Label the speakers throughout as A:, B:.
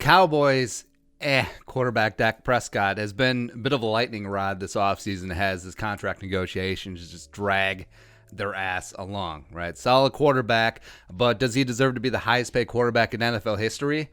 A: Cowboys, quarterback Dak Prescott has been a bit of a lightning rod this offseason as his contract negotiations just drag their ass along, right? Solid quarterback, but does he deserve to be the highest paid quarterback in NFL history?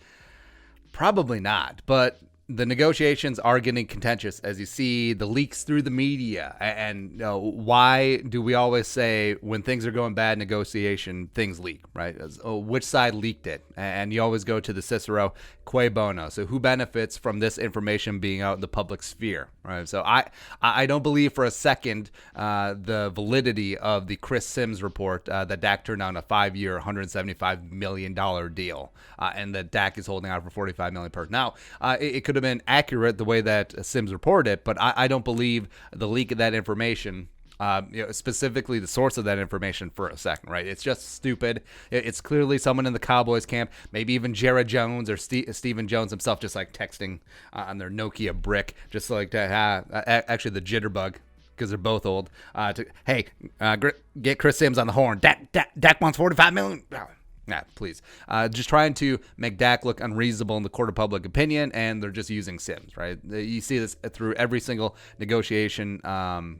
A: Probably not, but the negotiations are getting contentious as you see the leaks through the media. And why do we always say when things are going bad negotiation, things leak, right? Which side leaked it? And you always go to the Cicero Quae Bono. So who benefits from this information being out in the public sphere, right? So I don't believe for a second the validity of the Chris Sims report that Dak turned down a 5-year, $175 million deal, and that Dak is holding out for $45 million per. Now, it could have been accurate the way that Sims reported it, but I don't believe the leak of that information, specifically the source of that information for a second, right? It's just stupid. It's clearly someone in the Cowboys camp, maybe even Jared Jones or Stephen Jones himself, just like texting on their Nokia brick, just like actually the jitterbug, because they're both old. Get Chris Sims on the horn. Dak wants $45 million. Nah, please. Just trying to make Dak look unreasonable in the court of public opinion, and they're just using Sims, right? You see this through every single negotiation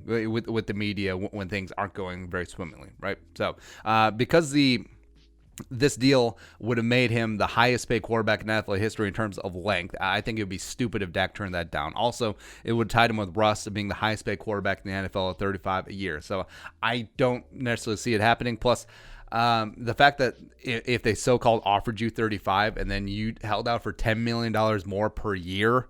A: with the media when things aren't going very swimmingly, right? So because this deal would have made him the highest paid quarterback in NFL history in terms of length, I think it would be stupid if Dak turned that down. Also, it would have tied him with Russ being the highest paid quarterback in the NFL at $35 a year. So I don't necessarily see it happening. Plus, the fact that if they so-called offered you 35 and then you held out for $10 million more per year,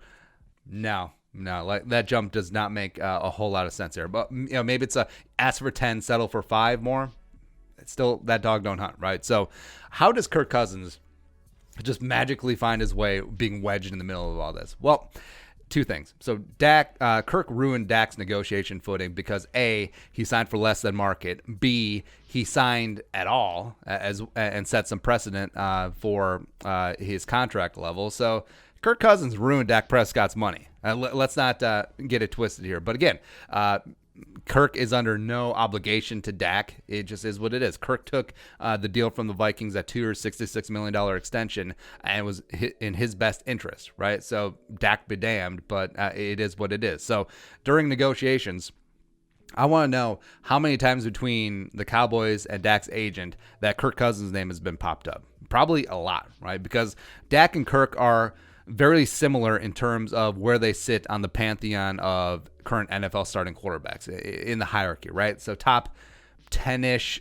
A: no, like that jump does not make a whole lot of sense there. But maybe it's a ask for 10, settle for 5 more. It's still that dog don't hunt, right? So how does Kirk Cousins just magically find his way being wedged in the middle of all this? Well, two things. So Kirk ruined Dak's negotiation footing because A, he signed for less than market. B, he signed at all and set some precedent for his contract level. So Kirk Cousins ruined Dak Prescott's money. Let's not get it twisted here. But again, Kirk is under no obligation to Dak. It just is what it is. Kirk took the deal from the Vikings, that $2 or $66 million extension, and it was in his best interest, right? So Dak be damned, but it is what it is. So during negotiations, I want to know how many times between the Cowboys and Dak's agent that Kirk Cousins' name has been popped up. Probably a lot, right? Because Dak and Kirk are very similar in terms of where they sit on the pantheon of current NFL starting quarterbacks in the hierarchy, right? So top 10-ish,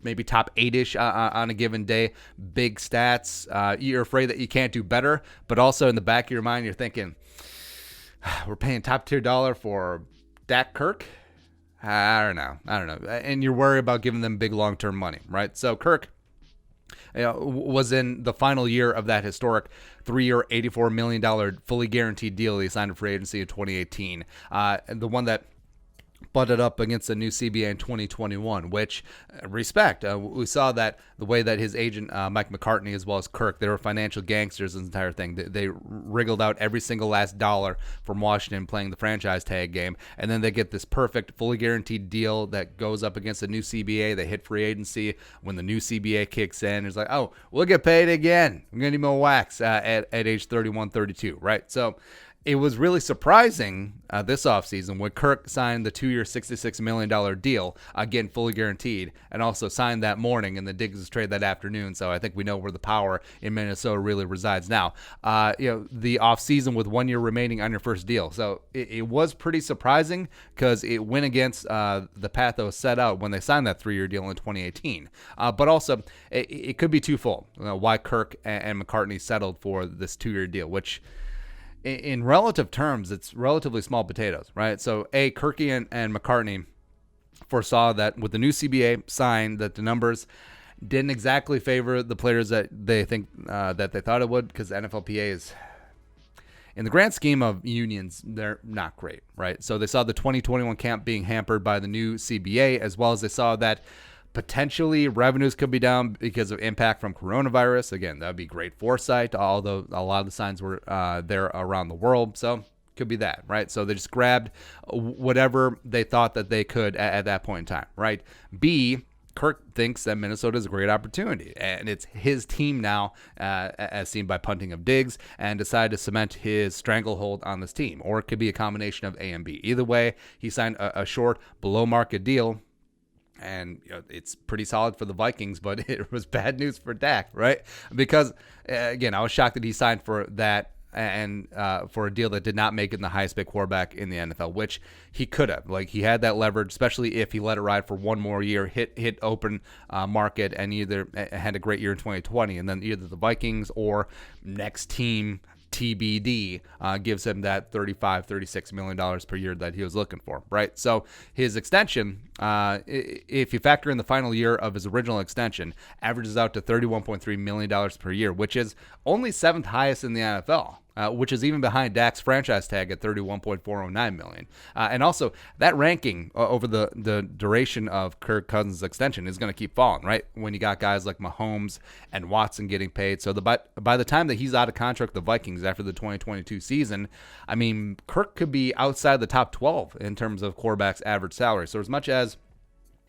A: maybe top 8-ish on a given day. Big stats. You're afraid that you can't do better, but also in the back of your mind, you're thinking, we're paying top tier dollar for Dak Kirk? I don't know. And you're worried about giving them big long-term money, right? So Kirk was in the final year of that historic 3-year, $84 million fully guaranteed deal he signed for free agency in 2018. And the one that butted up against the new CBA in 2021, which respect. We saw that the way that his agent, Mike McCartney, as well as Kirk, they were financial gangsters in this entire thing. They wriggled out every single last dollar from Washington playing the franchise tag game, and then they get this perfect, fully guaranteed deal that goes up against the new CBA. They hit free agency. When the new CBA kicks in, it's like, oh, we'll get paid again. We're going to need more wax at age 31, 32, right? So it was really surprising this offseason when Kirk signed the 2-year, $66 million deal, again, fully guaranteed, and also signed that morning in the Diggs trade that afternoon. So I think we know where the power in Minnesota really resides now. The offseason with 1 year remaining on your first deal. So it was pretty surprising because it went against the path that was set out when they signed that 3-year deal in 2018. But also, it could be twofold. Why Kirk and McCartney settled for this 2-year deal, which in relative terms, it's relatively small potatoes, right? So, Kirky and McCartney foresaw that with the new CBA signed, that the numbers didn't exactly favor the players that they think that they thought it would, because NFLPA is, in the grand scheme of unions, they're not great, right? So they saw the 2021 camp being hampered by the new CBA, as well as they saw that potentially revenues could be down because of impact from coronavirus. Again, that would be great foresight, although a lot of the signs were there around the world. So could be that, right? So they just grabbed whatever they thought that they could at that point in time, right? B, Kirk thinks that Minnesota is a great opportunity, and it's his team now, as seen by punting of Diggs, and decided to cement his stranglehold on this team. Or it could be a combination of A and B. Either way, he signed a short, below-market deal, and it's pretty solid for the Vikings, but it was bad news for Dak, right? Because, again, I was shocked that he signed for that and for a deal that did not make him the highest paid quarterback in the NFL, which he could have. Like, he had that leverage, especially if he let it ride for one more year, hit open market, and either had a great year in 2020, and then either the Vikings or next team TBD gives him that $35-36 million per year that he was looking for, right? So his extension, if you factor in the final year of his original extension, averages out to $31.3 million per year, which is only 7th highest in the NFL. Which is even behind Dak's franchise tag at $31.409 million. And also, that ranking over the duration of Kirk Cousins' extension is going to keep falling, right? When you got guys like Mahomes and Watson getting paid. So by the time that he's out of contract with the Vikings after the 2022 season, I mean, Kirk could be outside the top 12 in terms of quarterbacks' average salary. So as much as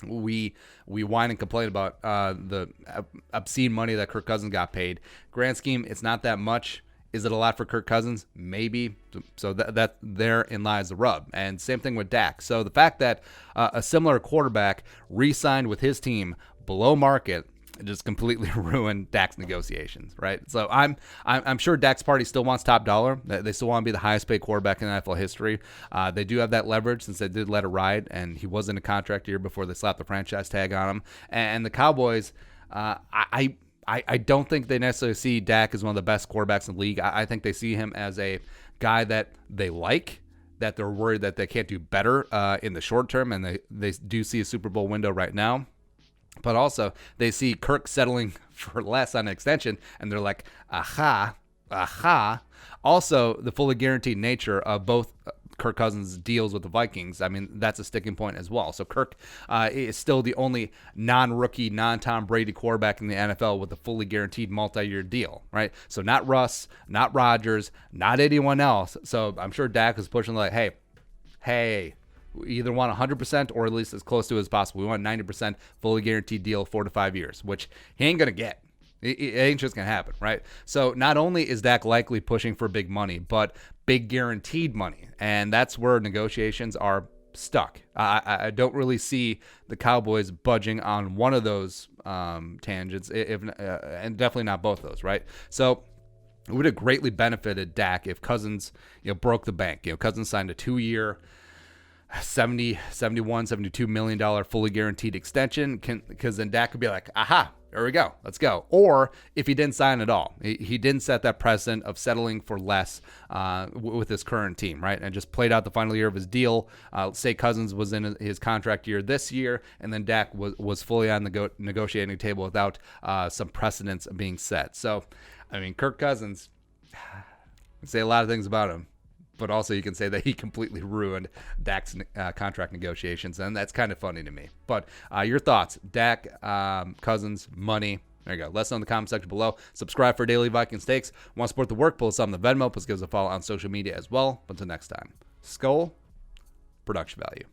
A: we whine and complain about the obscene money that Kirk Cousins got paid, grand scheme, it's not that much. Is it a lot for Kirk Cousins? Maybe. So that therein lies the rub. And same thing with Dak. So the fact that a similar quarterback re-signed with his team below market just completely ruined Dak's negotiations, right? So I'm sure Dak's party still wants top dollar. They still want to be the highest paid quarterback in NFL history. They do have that leverage since they did let it ride, and he was in a contract year before they slapped the franchise tag on him. And the Cowboys, I don't think they necessarily see Dak as one of the best quarterbacks in the league. I think they see him as a guy that they like, that they're worried that they can't do better in the short term, and they do see a Super Bowl window right now. But also, they see Kirk settling for less on an extension, and they're like, aha. Also, the fully guaranteed nature of both Kirk Cousins' deals with the Vikings, I mean, that's a sticking point as well. So Kirk is still the only non-rookie, non-Tom Brady quarterback in the NFL with a fully guaranteed multi-year deal, right? So not Russ, not Rodgers, not anyone else. So I'm sure Dak is pushing like, hey, we either want 100% or at least as close to it as possible. We want 90% fully guaranteed deal, 4 to 5 years, which he ain't going to get. It ain't just going to happen, right? So not only is Dak likely pushing for big money, but big guaranteed money. And that's where negotiations are stuck. I don't really see the Cowboys budging on one of those tangents, and definitely not both of those, right? So it would have greatly benefited Dak if Cousins broke the bank. Cousins signed a 2-year, $72 million fully guaranteed extension, because then Dak could be like, aha, there we go, let's go. Or if he didn't sign at all, he didn't set that precedent of settling for less with his current team, right? And just played out the final year of his deal. Say Cousins was in his contract year this year, and then Dak was fully on the negotiating table without some precedents being set. So, I mean, Kirk Cousins, I say a lot of things about him, but also you can say that he completely ruined Dak's contract negotiations, and that's kind of funny to me. But your thoughts, Dak, Cousins, money. There you go. Let us know in the comment section below. Subscribe for daily Vikings takes. Want to support the work? Pull us on the Venmo. Please give us a follow on social media as well. But until next time, Skull, production value.